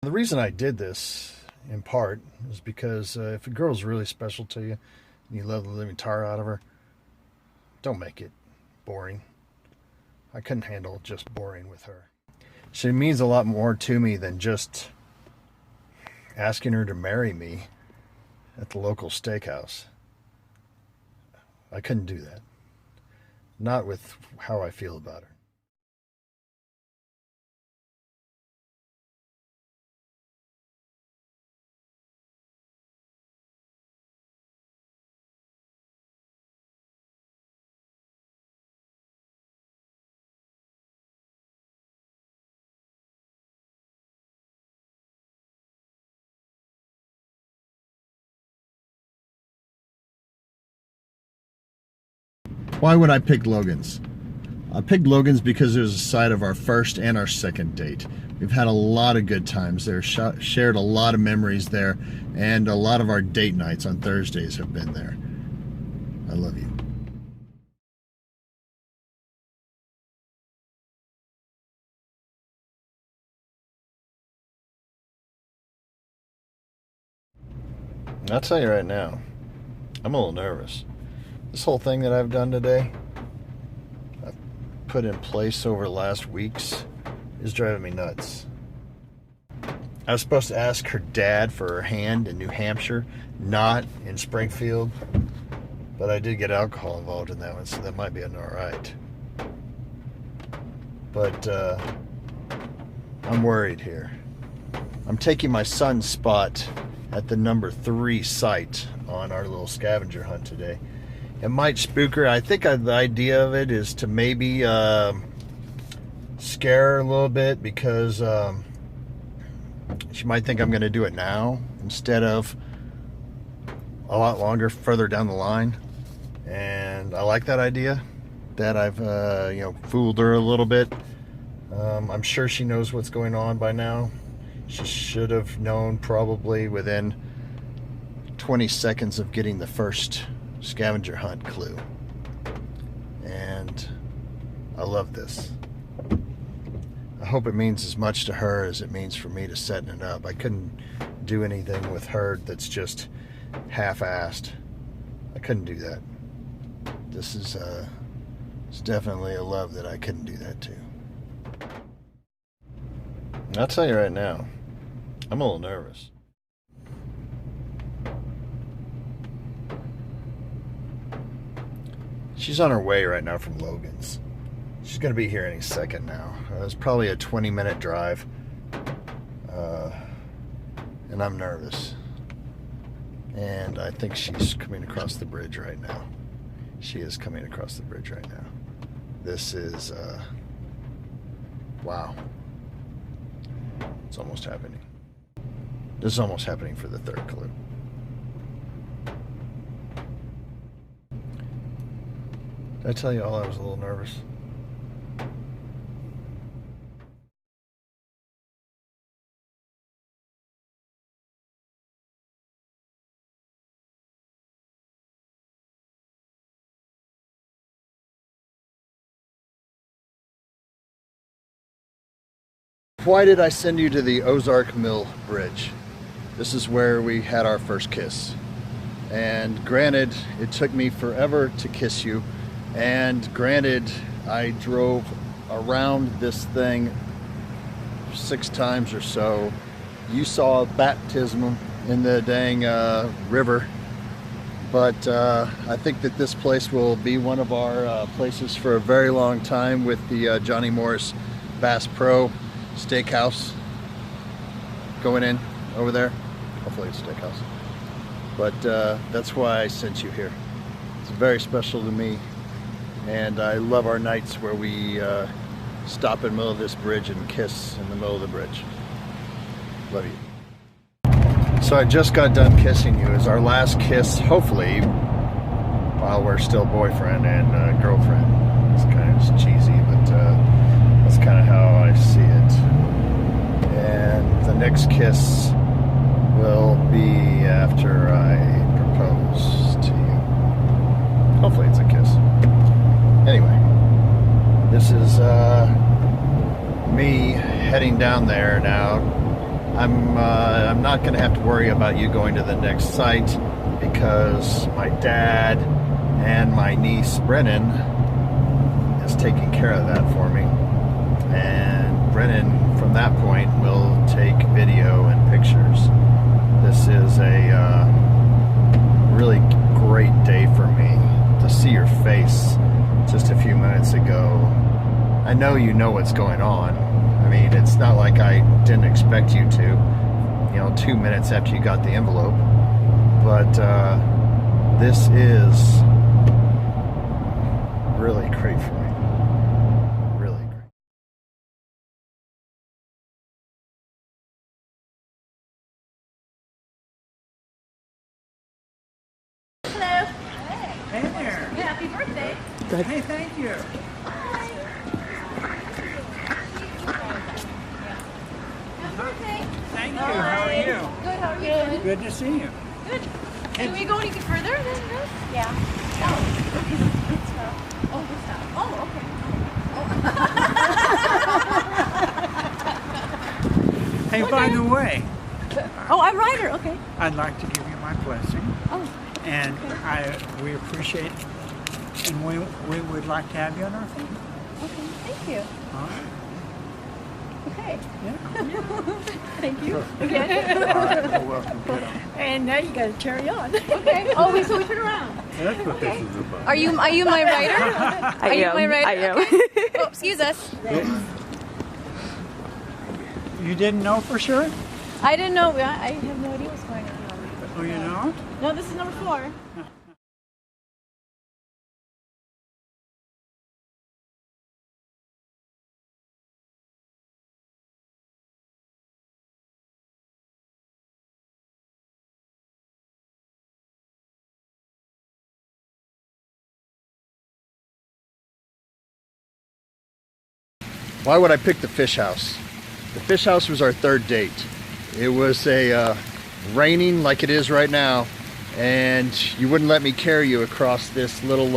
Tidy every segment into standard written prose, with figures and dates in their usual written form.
The reason I did this, in part, is because if a girl's really special to you and you love the living tar out of her, don't make it boring. I couldn't handle just boring with her. She means a lot more to me than just asking her to marry me at the local steakhouse. I couldn't do that. Not with how I feel about her. Why would I pick Logan's? I picked Logan's because it was the site of our first and our second date. We've had a lot of good times there, shared a lot of memories there, and a lot of our date nights on Thursdays have been there. I love you. I'll tell you right now, I'm a little nervous. This whole thing that I've done today, I've put in place over the last weeks, is driving me nuts. I was supposed to ask her dad for her hand in New Hampshire, not in Springfield, but I did get alcohol involved in that one, so that might be alright. But I'm worried here. I'm taking my son's spot at the number 3 site on our little scavenger hunt today. It might spook her. I think the idea of it is to maybe scare her a little bit, because she might think I'm going to do it now instead of a lot longer further down the line. And I like that idea, that I've fooled her a little bit. I'm sure she knows what's going on by now. She should have known probably within 20 seconds of getting the first scavenger hunt clue. And I love this. I hope it means as much to her as it means for me to setting it up. I couldn't do anything with her that's just half-assed. I couldn't do that. This is it's definitely a love that I couldn't do that to. I'll tell you right now, I'm a little nervous. She's on her way right now from Logan's. She's going to be here any second now. It's probably a 20-minute drive. And I'm nervous. And I think she's coming across the bridge right now. She is coming across the bridge right now. This is, wow. It's almost happening. This is almost happening for the third clue. Did I tell you all I was a little nervous? Why did I send you to the Ozark Mill Bridge? This is where we had our first kiss. And granted, it took me forever to kiss you. And granted, I drove around this thing 6 times or so. You saw a baptism in the dang river. But I think that this place will be one of our places for a very long time, with the Johnny Morris Bass Pro Steakhouse going in over there. Hopefully it's a steakhouse. But that's why I sent you here. It's very special to me, and I love our nights where we stop in the middle of this bridge and kiss in the middle of the bridge. Love you. So I just got done kissing you. It's our last kiss, hopefully, while we're still boyfriend and girlfriend. It's kind of cheesy, but that's kind of how I see it. And the next kiss will be after I propose to you. Hopefully it's a kiss. Anyway, this is me heading down there now I'm not going to have to worry about you going to the next site because my dad and my niece Brennan is taking care of that for me. And Brennan, from that point, will take video and pictures. This is a really great day for me to see your face just a few minutes ago. I know you know what's going on. I mean, it's not like I didn't expect you to, 2 minutes after you got the envelope. But this is really great for me. Really great. Hello. Hey there. Yeah, happy birthday. Hey, thank you. Happy birthday. Thank you. How are you? Good, how are you? Good to see you. Good. Can we go any further than this? Yeah. Oh, okay. Good stuff. Oh, good stuff. Oh, okay. Hey, by the way, Oh, I'm Ryder. Okay. I'd like to give you my blessing, Oh, and we appreciate, and we would like to have you on our family. okay. Thank you. All right. Okay. Yeah. Thank you. All right. You're welcome. Kiddo. And now you got to carry on. Okay. Oh, wait, so we turn around. That's what this is about. Are you my rider? I am. My rider? I am. Okay. Oh, excuse us. You didn't know for sure? I didn't know. I have no idea what's going on. Oh, you know? No, this is number 4. Why would I pick the fish house? The fish house was our third date. It was raining like it is right now, and you wouldn't let me carry you across this little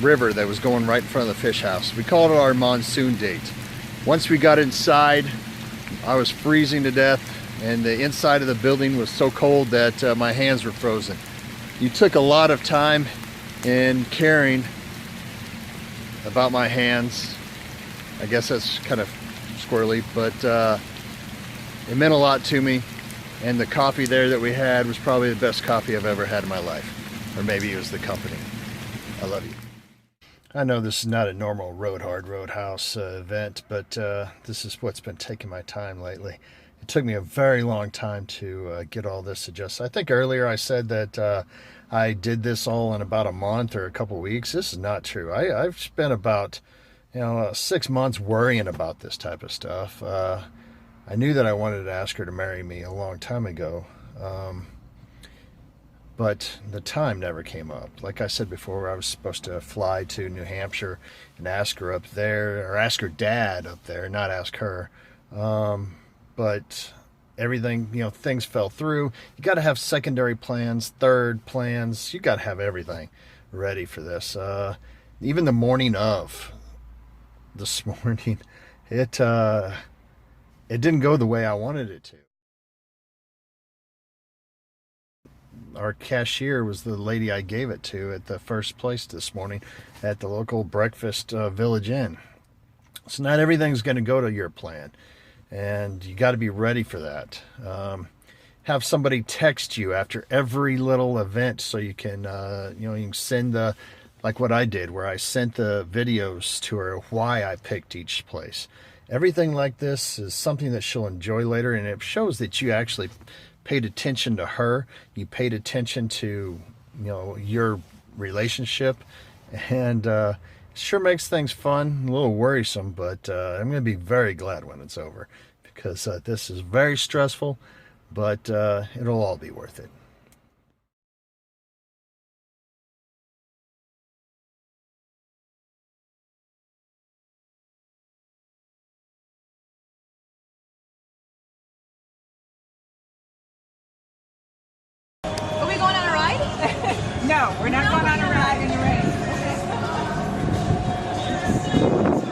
river that was going right in front of the fish house. We called it our monsoon date. Once we got inside, I was freezing to death, and the inside of the building was so cold that my hands were frozen. You took a lot of time in caring about my hands. I guess that's kind of squirrely, but it meant a lot to me, and the coffee there that we had was probably the best coffee I've ever had in my life. Or maybe it was the company. I love you. I know this is not a normal Roadhouse event, but this is what's been taking my time lately. It took me a very long time to get all this adjusted. I think earlier I said that I did this all in about a month or a couple weeks. This is not true. I've spent about 6 months worrying about this type of stuff. I knew that I wanted to ask her to marry me a long time ago, but the time never came up. Like I said before, I was supposed to fly to New Hampshire and ask her up there, or ask her dad up there, not ask her. But everything, things fell through. You got to have secondary plans, third plans. You got to have everything ready for this. Even the morning of this morning, it didn't go the way I wanted it to. Our cashier was the lady I gave it to at the first place this morning at the local breakfast Village Inn. So not everything's going to go to your plan, and you got to be ready for that. Have somebody text you after every little event so you can you can send like what I did, where I sent the videos to her why I picked each place. Everything like this is something that she'll enjoy later, and it shows that you actually paid attention to her. You paid attention to your relationship, and sure makes things fun, a little worrisome, but I'm going to be very glad when it's over, because this is very stressful, but it'll all be worth it. Are we going on a ride? No, we're not going on a ride in the rain.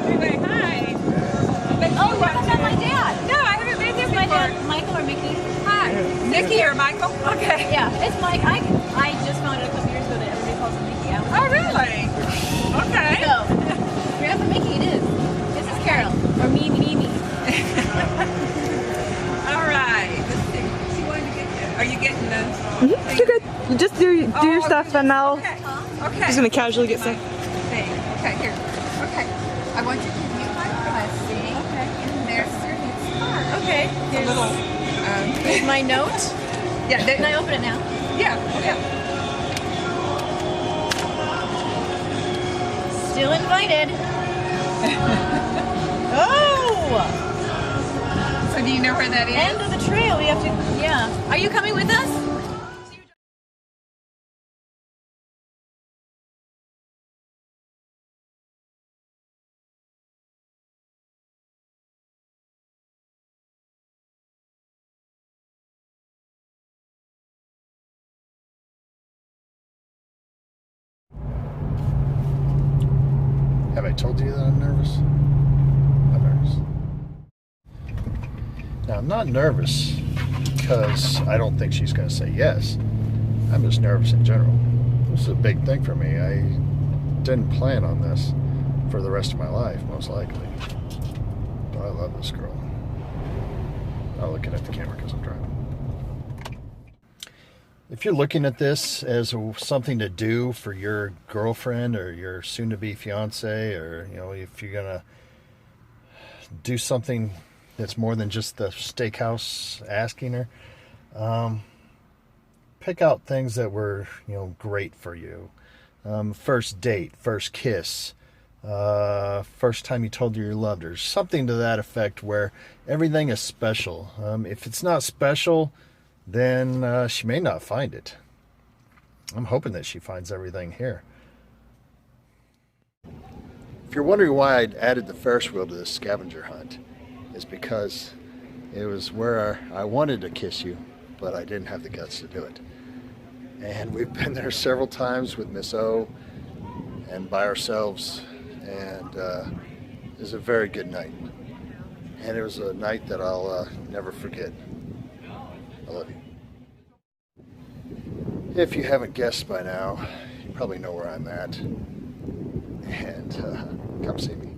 Anyway, hi. Oh, look, I got my dad. Nikki or Michael? Okay. Yeah, it's Mike. I just found out a couple years ago that everybody calls him Mickey. Oh, really? Okay. So, Grandpa Mickey it is. This is Carol. Or Mimi. All right. Let's see. She wanted to get this. Are you getting those? You're good. You just do your stuff and I'll Okay. Okay. just gonna casually get stuff. Thing. Okay, here. Okay. I want you to view my blessing. Okay. And there's your new scarf. Okay. A little. Here's my note. Yeah. Can I open it now? Yeah. Yeah. Still invited. Oh! So do you know where that is? End of the trail. We have to. Yeah. Are you coming with us? Have I told you that I'm nervous? I'm nervous. Now, I'm not nervous because I don't think she's going to say yes. I'm just nervous in general. This is a big thing for me. I didn't plan on this for the rest of my life, most likely. But I love this girl. I'm looking at the camera because I'm driving. If you're looking at this as something to do for your girlfriend or your soon-to-be fiance, or if you're gonna do something that's more than just the steakhouse asking her, pick out things that were great for you. First date, first kiss, first time you told her you loved her, something to that effect where everything is special. If it's not special, then she may not find it. I'm hoping that she finds everything here. If you're wondering why I added the Ferris wheel to this scavenger hunt, it's because it was where I wanted to kiss you, but I didn't have the guts to do it. And we've been there several times with Miss O and by ourselves, and it was a very good night. And it was a night that I'll never forget. I love you. If you haven't guessed by now, you probably know where I'm at. And come see me.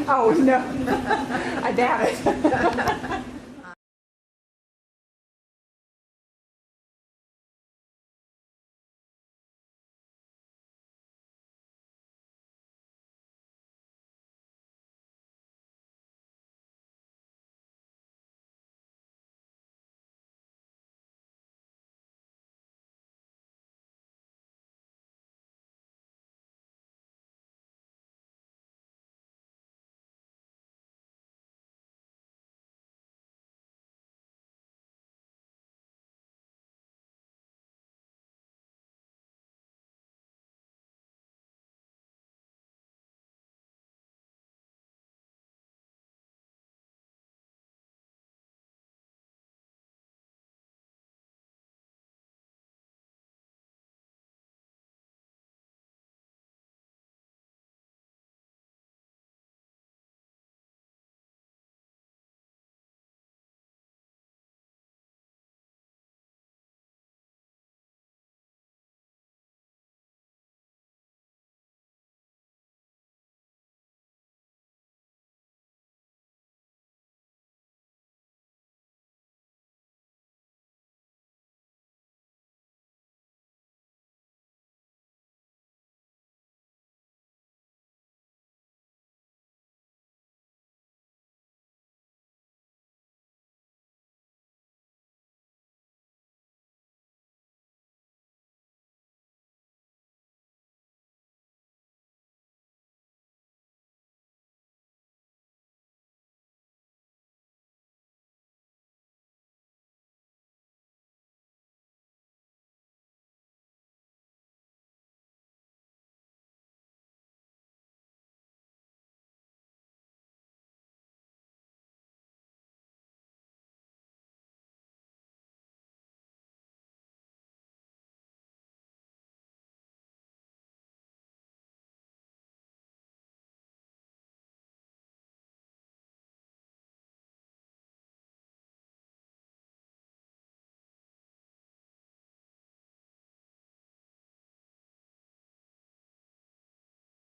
Oh, no. I doubt it.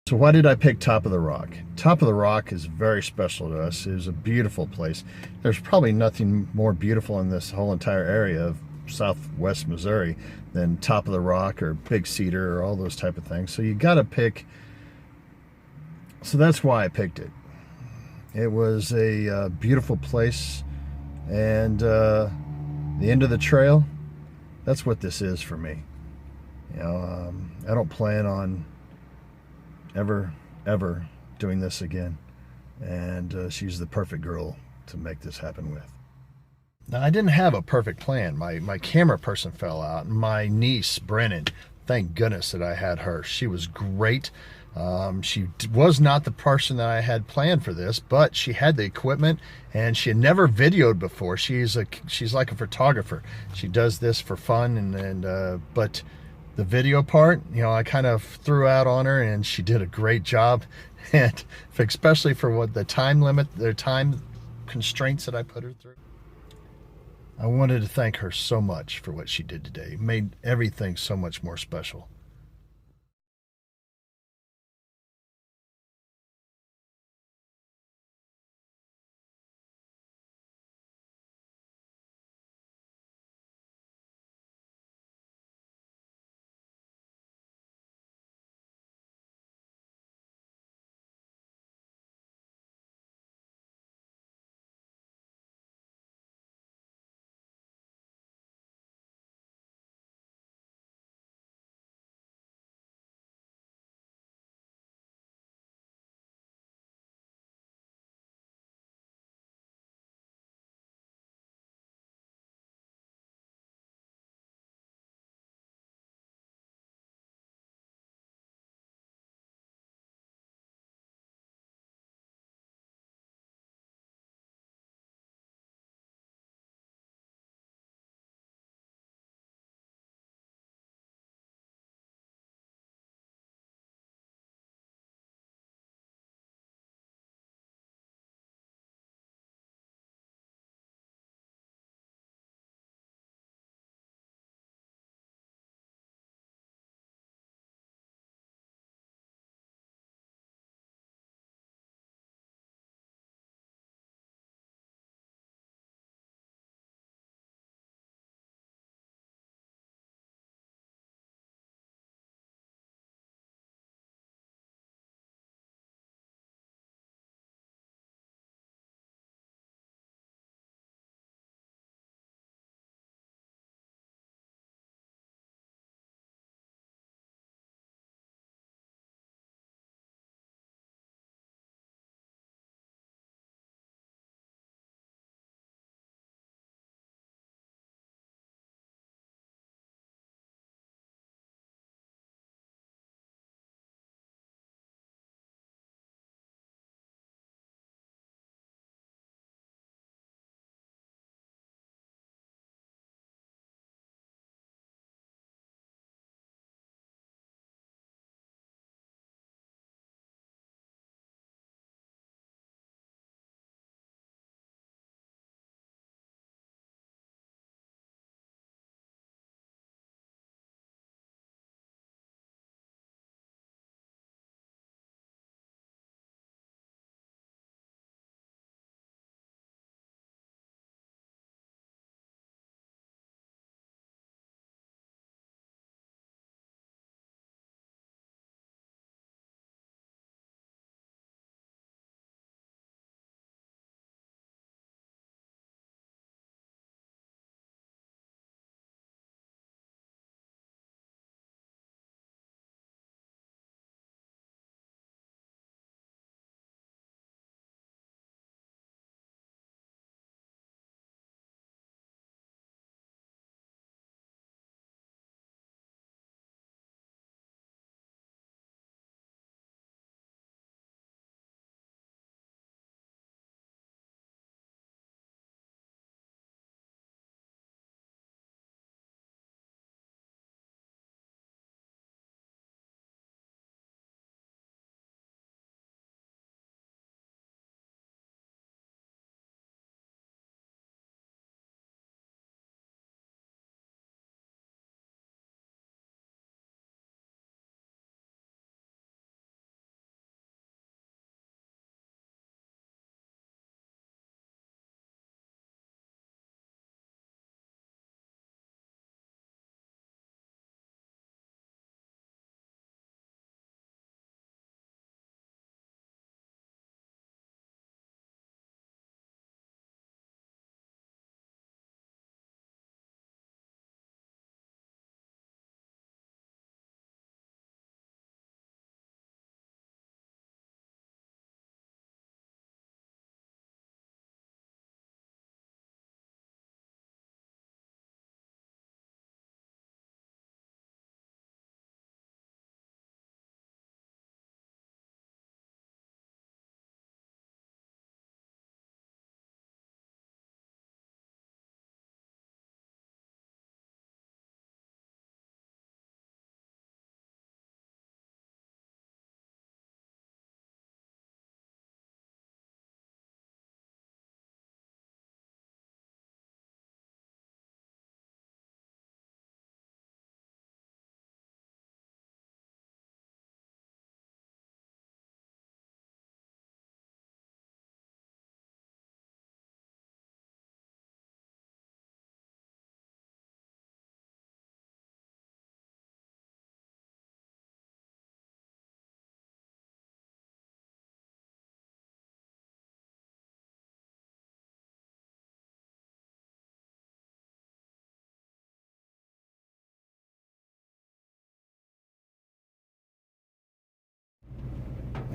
So why did I pick Top of the Rock? Top of the Rock is very special to us. It was a beautiful place. There's probably nothing more beautiful in this whole entire area of southwest Missouri than Top of the Rock or Big Cedar or all those type of things. So you got to pick. So that's why I picked it. It was a beautiful place, and the end of the trail, that's what this is for me. You know, I don't plan on ever doing this again, and she's the perfect girl to make this happen with. Now, I didn't have a perfect plan. My camera person fell out. My niece Brennan, thank goodness that I had her. She was great. She was not the person that I had planned for this, but she had the equipment, and she had never videoed before. She's like a photographer. She does this for fun, but the video part, you know, I kind of threw out on her, and she did a great job. And especially for what the time limit, the time constraints that I put her through. I wanted to thank her so much for what she did today. It made everything so much more special.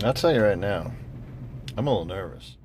I'll tell you right now, I'm a little nervous.